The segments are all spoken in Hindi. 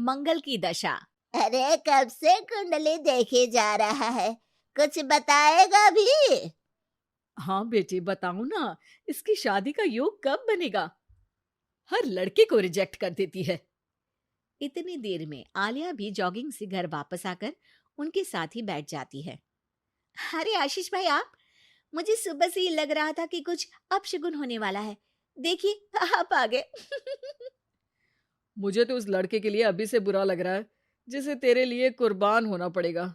मंगल की दशा। अरे कब से कुंडली देखे जा रहा है, कुछ बताएगा भी? हाँ बेटी, बताऊं ना, इसकी शादी का योग कब बनेगा? हर लड़के को रिजेक्ट कर देती है। इतनी देर में आलिया भी जॉगिंग से घर वापस आकर उनके साथ ही बैठ जाती है। अरे आशीष भाई, आप, मुझे सुबह से ही लग रहा था कि कुछ अपशगुन होने वाला है। देखिए, आप आ गए। मुझे तो उस लड़के के लिए अभी से बुरा लग रहा है, जिसे तेरे लिए कुर्बान होना पड़ेगा।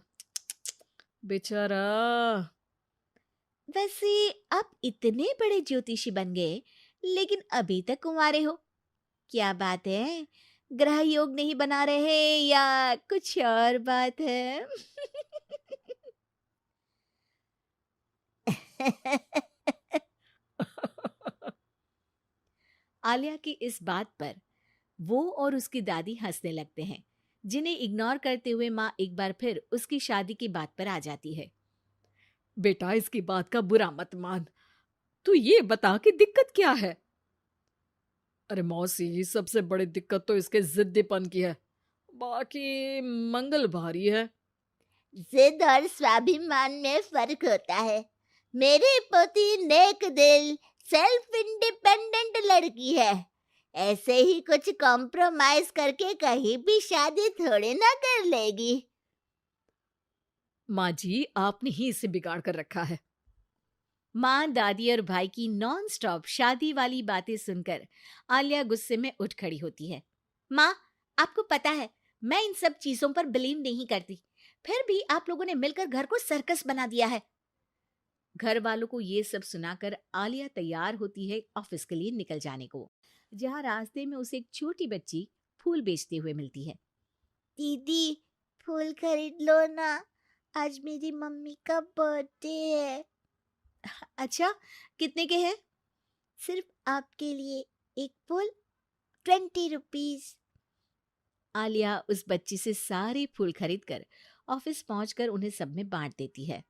बेचारा। वैसे आप इतने बड़े ज्योतिषी बन गए, लेकिन अभी तक कुंवारे हो। क्या बात है? ग्रह योग नहीं बना रहे या कुछ और बात है? आलिया की इस बात पर वो और उसकी दादी हंसने लगते हैं, जिन्हें इग्नोर करते हुए माँ एक बार फिर उसकी शादी की बात पर आ जाती है। बेटा, इसकी बात का बुरा मत मान। तू ये बता कि दिक्कत क्या है? अरे मौसी, सबसे बड़ी दिक्कत तो इसके जिद्दीपन की है। बाकी मंगल भारी है। जिद और स्वाभिमान में फर्क होता है। मेरी पोती नेक दिल, सेल्फ इंडिपेंडेंट लड़की है। ऐसे ही कुछ कॉम्प्रोमाइज करके कहीं भी शादी थोड़ी ना कर लेगी। माँ जी, आपने ही इसे बिगाड़ कर रखा है। माँ, दादी और भाई की नॉन स्टॉप शादी वाली बातें सुनकर आलिया गुस्से में उठ खड़ी होती है। माँ, आपको पता है मैं इन सब चीजों पर बिलीव नहीं करती, फिर भी आप लोगों ने मिलकर घर को सर्कस बना दिया है। घर वालों को ये सब सुनाकर आलिया तैयार होती है ऑफिस के लिए निकल जाने को, जहाँ रास्ते में उसे एक छोटी बच्ची फूल बेचते हुए मिलती है। दीदी, फूल खरीद लो ना, आज मेरी मम्मी का बर्थडे है। अच्छा, कितने के हैं? सिर्फ आपके लिए एक फूल, 20 रुपीज। आलिया उस बच्ची से सारे फूल खरीदकर ऑफिस पहुंचकर उन्हें सब में बांट देती है।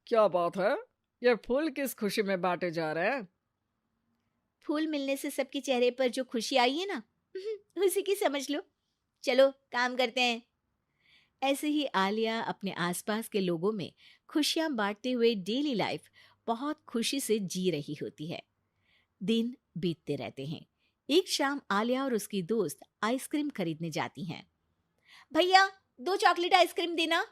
क्या बात है? ये फूल किस खुशी में बांटे जा रहे हैं? फूल मिलने से सबके चेहरे पर जो खुशी आई है ना, उसी की समझ लो। चलो काम करते हैं। ऐसे ही आलिया अपने आसपास के लोगों में खुशियां बांटते हुए डेली लाइफ बहुत खुशी से जी रही होती है। दिन बीतते रहते हैं। एक शाम आलिया और उसकी दोस्त आइसक्रीम खरीदने जाती हैं। भैया, 2 चॉकलेट आइसक्रीम देना।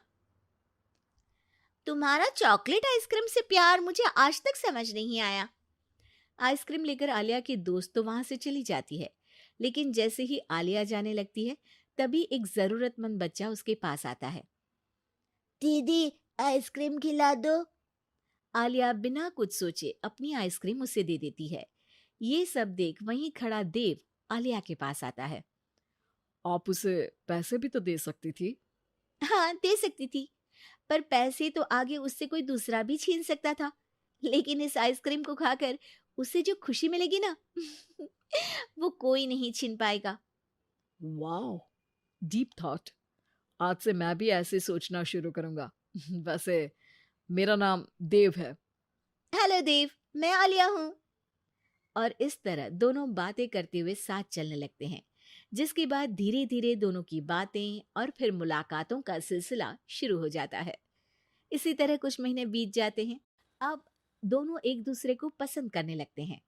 तुम्हारा चॉकलेट आइसक्रीम से प्यार मुझे आज तक समझ नहीं आया। आइसक्रीम लेकर आलिया की दोस्त तो वहां से चली जाती है, लेकिन जैसे ही आलिया जाने लगती है, तभी एक जरूरतमंद बच्चा उसके पास आता है। दीदी, आइसक्रीम खिला दो। आलिया बिना कुछ सोचे अपनी आइसक्रीम उसे दे देती है। ये सब देख वहीं खड़ा देव आलिया के पास आता है। आप उसे पैसे भी तो दे सकती थी। हाँ, दे सकती थी, पर पैसे तो आगे उससे कोई दूसरा भी छीन सकता था। लेकिन इस आइसक्रीम को खाकर उसे जो खुशी मिलेगी ना, वो कोई नहीं छीन पाएगा। Wow, deep thought. आज से मैं भी ऐसे सोचना शुरू करूंगा। वैसे मेरा नाम देव है। हेलो देव, मैं आलिया हूँ। और इस तरह दोनों बातें करते हुए साथ चलने लगते हैं, जिसके बाद धीरे धीरे दोनों की बातें और फिर मुलाकातों का सिलसिला शुरू हो जाता है। इसी तरह कुछ महीने बीत जाते हैं। अब दोनों एक दूसरे को पसंद करने लगते हैं।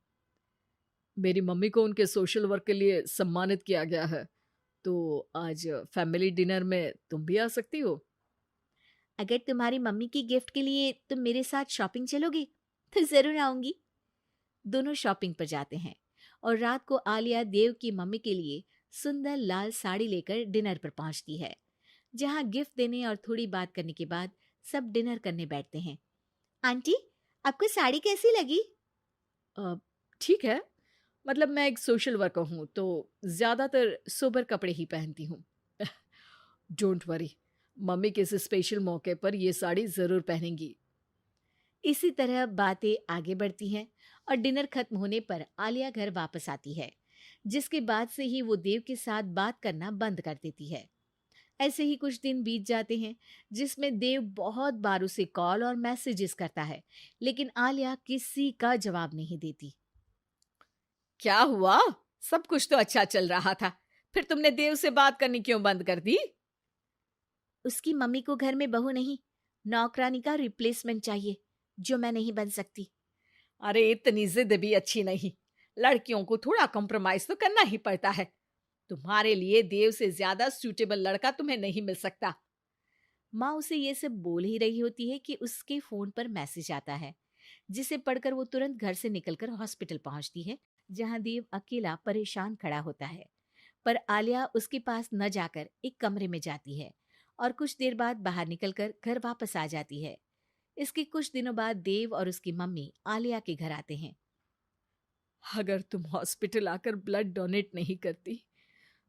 मेरी मम्मी को उनके सोशल वर्क के लिए सम्मानित किया गया है, तो आज फैमिली डिनर में तुम भी आ सकती हो। अगर तुम्हारी मम्मी की गिफ्ट के लिए तुम मेरे साथ शॉपिंग चलोगी तो जरूर आऊंगी। दोनों शॉपिंग पर जाते हैं और रात को आलिया देव की मम्मी के लिए सुंदर लाल साड़ी लेकर डिनर पर पहुंचती है, जहां गिफ्ट देने और थोड़ी बात करने के बाद सब डिनर करने बैठते हैं। आंटी, आपको साड़ी कैसी लगी? अ, ठीक है। मतलब मैं एक सोशल वर्कर हूँ, तो ज़्यादातर सोबर कपड़े ही पहनती हूँ। डोंट वरी, मम्मी किसी स्पेशल मौके पर ये साड़ी ज़रूर पहनेंगी। इसी तरह बातें आगे बढ़ती हैं और डिनर खत्म होने पर आलिया घर वापस आती है, जिसके बाद से ही वो देव के साथ बात करना बंद कर देती है। ऐसे ही कुछ दिन बीत जाते हैं, जिसमें देव बहुत बार उसे कॉल और मैसेजेस करता है, लेकिन आलिया किसी का जवाब नहीं देती। क्या हुआ? सब कुछ तो अच्छा चल रहा था, फिर तुमने देव से बात करनी क्यों बंद कर दी? उसकी मम्मी को घर में बहू नहीं, नौकरानी का रिप्लेसमेंट चाहिए, जो मैं नहीं बन सकती। अरे इतनी जिद भी अच्छी नहीं। लड़कियों को थोड़ा कॉम्प्रोमाइज तो करना ही पड़ता है। तुम्हारे लिए देव से ज्यादा सूटेबल लड़का तुम्हें नहीं मिल सकता। माँ उसे ये सब बोल ही रही होती है कि उसके फोन पर मैसेज आता है, जिसे पढ़कर वो तुरंत घर से निकलकर हॉस्पिटल पहुंचती है, जहां देव अकेला परेशान खड़ा होता है। पर आलिया उसके पास न जाकर एक कमरे में जाती है और कुछ देर बाद बाहर निकलकर घर वापस आ जाती है। इसके कुछ दिनों बाद देव और उसकी मम्मी आलिया के घर आते हैं। अगर तुम हॉस्पिटल आकर ब्लड डोनेट नहीं करती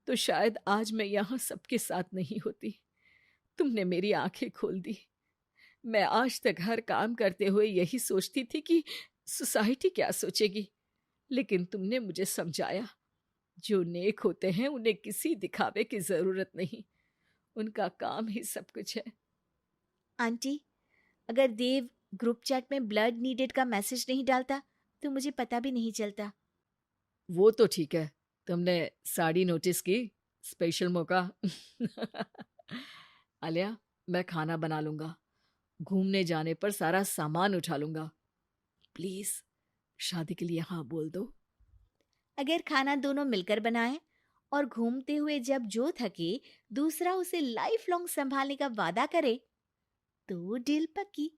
तो शायद आज मैं यहाँ सबके साथ नहीं होती। तुमने मेरी आंखें खोल दी। मैं आज तक हर काम करते हुए यही सोचती थी कि सोसाइटी क्या सोचेगी, लेकिन तुमने मुझे समझाया जो नेक होते हैं उन्हें किसी दिखावे की जरूरत नहीं, उनका काम ही सब कुछ है। आंटी, अगर देव ग्रुप चैट में ब्लड नीडेड का मैसेज नहीं डालता तो मुझे पता भी नहीं चलता। वो तो ठीक है, तुमने साड़ी नोटिस की, स्पेशल मौका। आलिया, मैं खाना बना लूंगा, घूमने जाने पर सारा सामान उठा लूंगा। प्लीज शादी के लिए हाँ बोल दो। अगर खाना दोनों मिलकर बनाएं और घूमते हुए जब जो थके दूसरा उसे लाइफ लॉन्ग संभालने का वादा करे तो डील पक्की।